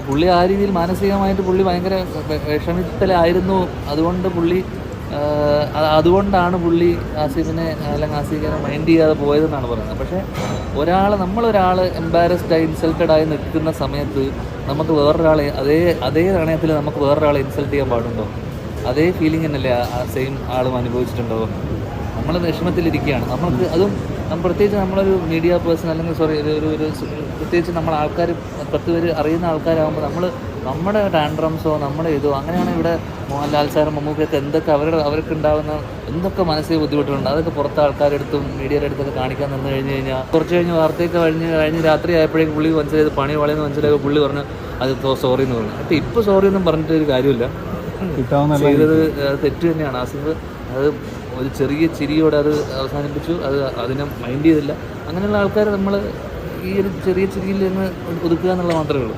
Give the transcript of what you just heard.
പുള്ളി ആ രീതിയിൽ മാനസികമായിട്ട് പുള്ളി ഭയങ്കര വിഷമത്തിലായിരുന്നു. അതുകൊണ്ടാണ് പുള്ളി ആസിഫിനെ അല്ലെങ്കിൽ ആസിഫിനെ മൈൻഡ് ചെയ്യാതെ പോയതെന്നാണ് പറയുന്നത്. പക്ഷേ നമ്മളൊരാൾ എംബാരസ്ഡായി ഇൻസൾട്ടഡായി നിൽക്കുന്ന സമയത്ത് നമുക്ക് വേറൊരാളെ അതേ നാണയത്തിൽ നമുക്ക് വേറൊരാളെ ഇൻസൾട്ട് ചെയ്യാൻ പാടുണ്ടോ? അതേ ഫീലിംഗ് തന്നെയല്ലേ ആ സെയിം ആളും അനുഭവിച്ചിട്ടുണ്ടോ? നമ്മൾ വിഷമത്തിലിരിക്കുകയാണ്. പ്രത്യേകിച്ച് നമ്മളൊരു മീഡിയ പേഴ്സൺ അല്ലെങ്കിൽ പ്രത്യേകിച്ച് ആൾക്കാർ 10 പേര് അറിയുന്ന ആൾക്കാരാകുമ്പോൾ നമ്മുടെ ടാൻഡ്രംസോ നമ്മുടെ ഇതോ അങ്ങനെയാണ് ഇവിടെ മോഹൻലാൽ സാറും മമ്മൂക്കയൊക്കെ എന്തൊക്കെ അവർക്ക് ഉണ്ടാകുന്ന എന്തൊക്കെ മാനസിക ബുദ്ധിമുട്ടുകളുണ്ട് അതൊക്കെ പുറത്തെ ആൾക്കാരെടുത്തും മീഡിയയുടെ അടുത്തൊക്കെ കാണിക്കാൻ നിന്ന് കഴിഞ്ഞാൽ കുറച്ച് കഴിഞ്ഞ് വാർത്തയൊക്കെ കഴിഞ്ഞ് രാത്രി ആയപ്പോഴേക്കും പുള്ളി മനസ്സിലായത് പണി വളയെന്ന് മനസ്സിലായപ്പോൾ പുള്ളി പറഞ്ഞു അത് സോറി എന്ന് പറഞ്ഞു. അപ്പോൾ ഇപ്പോൾ സോറി ഒന്നും പറഞ്ഞിട്ട് ഒരു കാര്യമില്ല. ചെയ്തത് തെറ്റ് തന്നെയാണ്. ആസിഫ് അത് ഒരു ചെറിയ ചിരിയോടെ അത് അവസാനിപ്പിച്ചു. അതിനെ മൈൻഡ് ചെയ്തില്ല. അങ്ങനെയുള്ള ആൾക്കാർ നമ്മൾ ഈ ഒരു ചെറിയ ചിരിയിൽ നിന്ന് ഒതുക്കുക എന്നുള്ളത് മാത്രമേ ഉള്ളൂ.